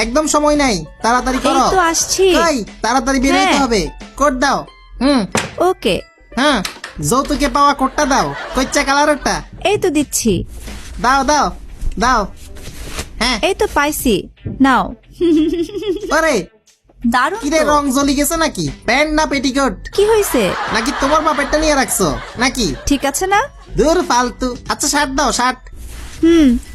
একদম সময় নাই, তাড়াতাড়ি করো। এই তো আসছি। এই তাড়াতাড়ি বের হইতে হ্যাঁ। হবে। কোড দাও। ওকে, হ্যাঁ, যৌতুকে পাওয়া কোডটা দাও। কচ্চা কালারেরটা এই তো দিচ্ছি। দাও দাও দাও। হ্যাঁ, এই তো পাইছি, নাও। আরে দারুণ কিরে, তো। রং জ্বলি গেছে নাকি? প্যান্ট না পেটিকোট? কি হয়েছে? নাকি তোমার বাপেরটা নিয়ে রাখছো নাকি? ঠিক আছে না? দূর ফালতু। আচ্ছা শার্ট দাও, শার্ট।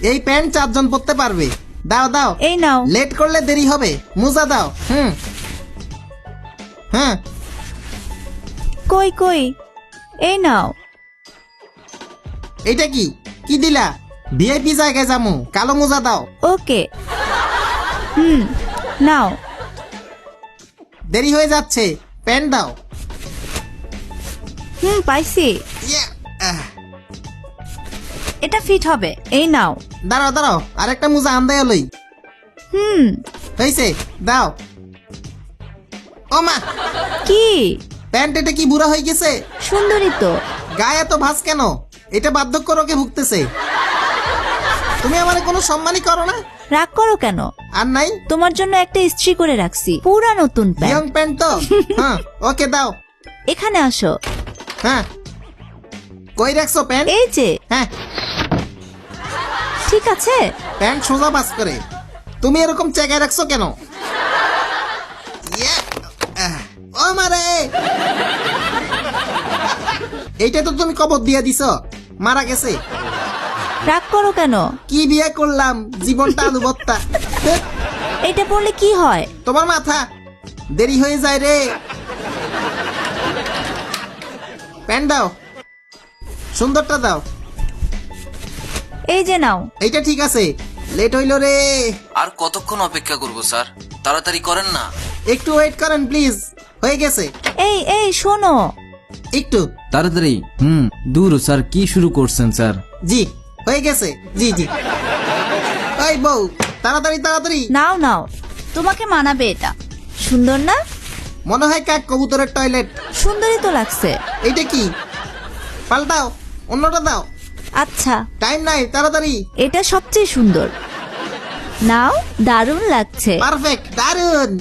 এই প্যান্ট 4 জন পরতে পারবে। দাও দাও। এই নাও। লেট করলে দেরি হবে। মোজা দাও। হ্যাঁ, কই কই, এই নাও। এইটা কি কি দিলা? ভিআইপি জায়গায় যামু। কালো মোজা দাও। ওকে, নাও। দেরি হয়ে যাচ্ছে, প্যান্ট দাও। পাইছি। ইয়া, আহ, এটা ফিট হবে, এই নাও। দাঁড়াও দাঁড়াও, আরেকটা মোজা আন্দায় লই। হয়েছে, দাও। ও মা, কি প্যান্ট এটা কি বুড়া হয়ে গেছে? সুন্দরী তো। গায়ে এত ভাঁজ কেন? এটা বার্ধক্য রোগে ভুগতেছে। তুমি আমারে কোনো সম্মানই করো না। রাগ করো কেন? আর নাই, তোমার জন্য একটা ইস্ত্রি করে রাখছি, পুরা নতুন ইয়ং প্যান্ট। প্যান্ট তো। হ্যাঁ, ওকে দাও। এখানে আসো। হ্যাঁ, কই রাখছো প্যান্ট? এই যে, হ্যাঁ, ঠিক আছে। প্যান্ট সোজা বাস করে। তুমি এরকম চেকায় রাখছো কেন? ইয়া, ও মারে, এইটা তো তুমি কবর দিয়া দিছো, মারা গেছে। রাগ করো কেন? কি বিয়ে করলাম, জীবনটা আলু ভর্তা। এটা পড়লে কি হয়? তোমার মাথা, দেরি হয়ে যায় রে। প্যান্ট দাও, সুন্দরটা দাও। এই যে নাও। এইটা ঠিক আছে, লেট হইল রে। আর কতক্ষণ অপেক্ষা করব স্যার? তাড়াতাড়ি করেন না। একটু ওয়েট করেন প্লিজ। হয়ে গেছে। এই এই শোনো। একটু। তাড়াতাড়ি। দূর স্যার, কি শুরু করছেন স্যার? জি, হয়ে গেছে। জি জি। ওই বউ, তাড়াতাড়ি তাড়াতাড়ি। নাও নাও, তোমাকে মানাবে এটা। সুন্দর না? মনে হয় কাক কবুতরের টয়লেট। সুন্দরই তো লাগছে। এইটা কি? পাল্টাও, অন্যটা দাও। আচ্ছা, টাইম নাই, তাড়াতাড়ি। এটা সবচেয়ে সুন্দর। নাও, দারুণ লাগছে পারফেক্ট, দারুন।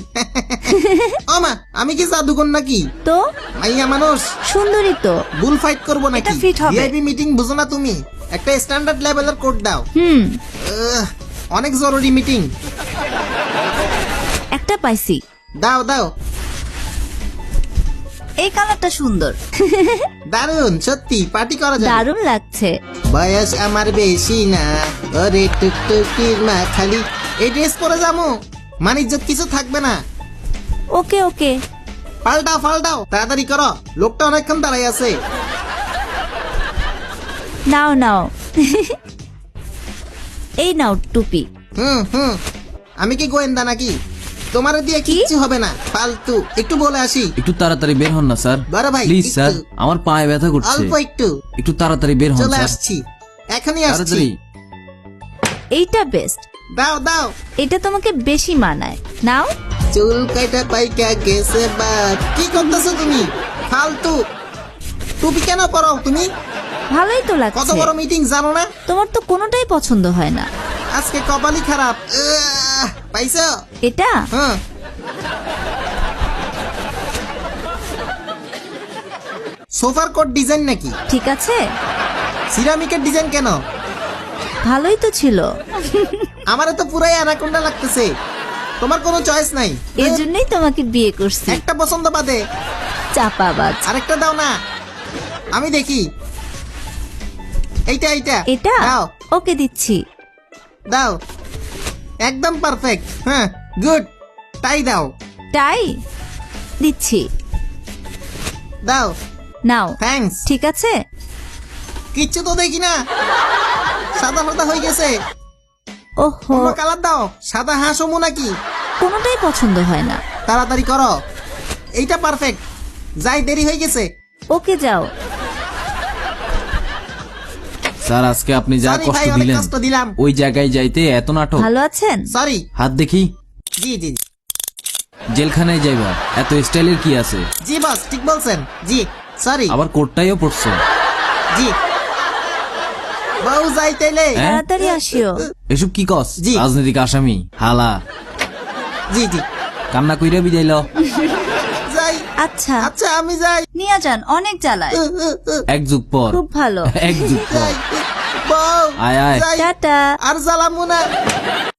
ও মা, আমি কি জাদুকর নাকি? তো। মাইয়া মানুষ, সুন্দরী তো। বুল ফাইট করবো নাকি? এটা fit হবে। ভিআইপি মিটিং বুঝো না তুমি? একটা স্ট্যান্ডার্ড লেভেলের কোড দাও। অনেক জরুরি মিটিং। একটা পাইছি। দাও দাও। এই কালারটা সুন্দর। দারুন, সত্যি পার্টি করা যায়। দারুণ লাগছে। বয়স আমার বেশি না, ওরে টুকটুকির মা খালি। এই ড্রেস পরে যাবো, মানিজ্জত কিছু থাকবে না। ওকে ওকে, পাল্টাও পাল্টাও, তাড়াতাড়ি করো, লোকটা অনেকক্ষণ দাঁড়াই আছে। নাও নাও। এই নাও টুপি। হুম, আমি কি গোয়েন্দা নাকি? তোমার দিয়ে কিচ্ছু হবে না, ফালতু। একটু বলে আসি। একটু তাড়াতাড়ি বের হন না স্যার। বড় ভাই, প্লিজ একটু। স্যার, আমার পায়ে ব্যথা করছে। অল্প একটু। একটু তাড়াতাড়ি বের হন চলে স্যার। আসছি, এখনই আসছি। তাড়াতাড়ি। এইটা বেস্ট। দাও দাও। এটা তোমাকে বেশি মানায়, নাও। চুল কাটা পাইকা গেছে বাদ। কি করতেছো তুমি? ফালতু। টুপি কেন পরাও তুমি? ভালোই তো কত লাগছে। বড় মিটিং জানো না? তোমার তো কোনোটাই পছন্দ হয় না। আজকে কপালই খারাপ। পাইছো? এটা হ্যাঁ, সোফার কোট ডিজাইন নাকি? ঠিক আছে, সিরামিকের ডিজাইন কেন? ভালোই তো ছিল। আমারে তো পুরাই অ্যানাকোন্ডা লাগতেছে। তোমার কোনো চয়েস নাই? এই জন্যই তোমাকে বিয়ে করছি। একটা পছন্দ বাদে চাপাবাজ। আরেকটা দাও না, আমি দেখি। এইটা এইটা এটা দাও ওকে দিচ্ছি। দাও। একদম পারফেক্ট। হ্যাঁ, গুড। তাই দাও টাই দিচ্ছি। দাও। নাও। থ্যাঙ্কস। ঠিক আছে। কিচ্ছু তো দেখি না, সাদা সাদা হয়ে গেছে। ওহো, অন্য কালার দাও। সাদা হাঁস হমু নাকি? কোনোটাই পছন্দ হয় না। তাড়াতাড়ি করো, এইটা পারফেক্ট। যাই, দেরি হয়ে গেছে। ওকে যাও। স্যার, আজকে আপনি যা Sorry কষ্ট ভাই, অনেক দিলেন, কষ্ট দিলাম। ওই জায়গায় যাইতে এত নাটক। ভালো আছেন? সরি। হাত দেখি। জি জি জেলখানায় যাইবা, এত স্টাইলের কি আছে? জি বস, ঠিক বলছেন। জি সরি। আবার কোটটাইও পড়ছো। জি বউ, যাই তাইলে। হ্যাঁ? তাড়াতাড়ি আসিও। এসব কি কস? জি। রাজনৈতিক আসামি হালা। জি জি কান্না কইরা বিদাইল। যাই। আচ্ছা আচ্ছা আমি যাই। নিয়ে যান, অনেক জ্বালায়। এক যুগ পর, খুব ভালো। এক যুগ পর। যাই। বউ আয় আয়। যাই। টাটা। আর জ্বালামু না।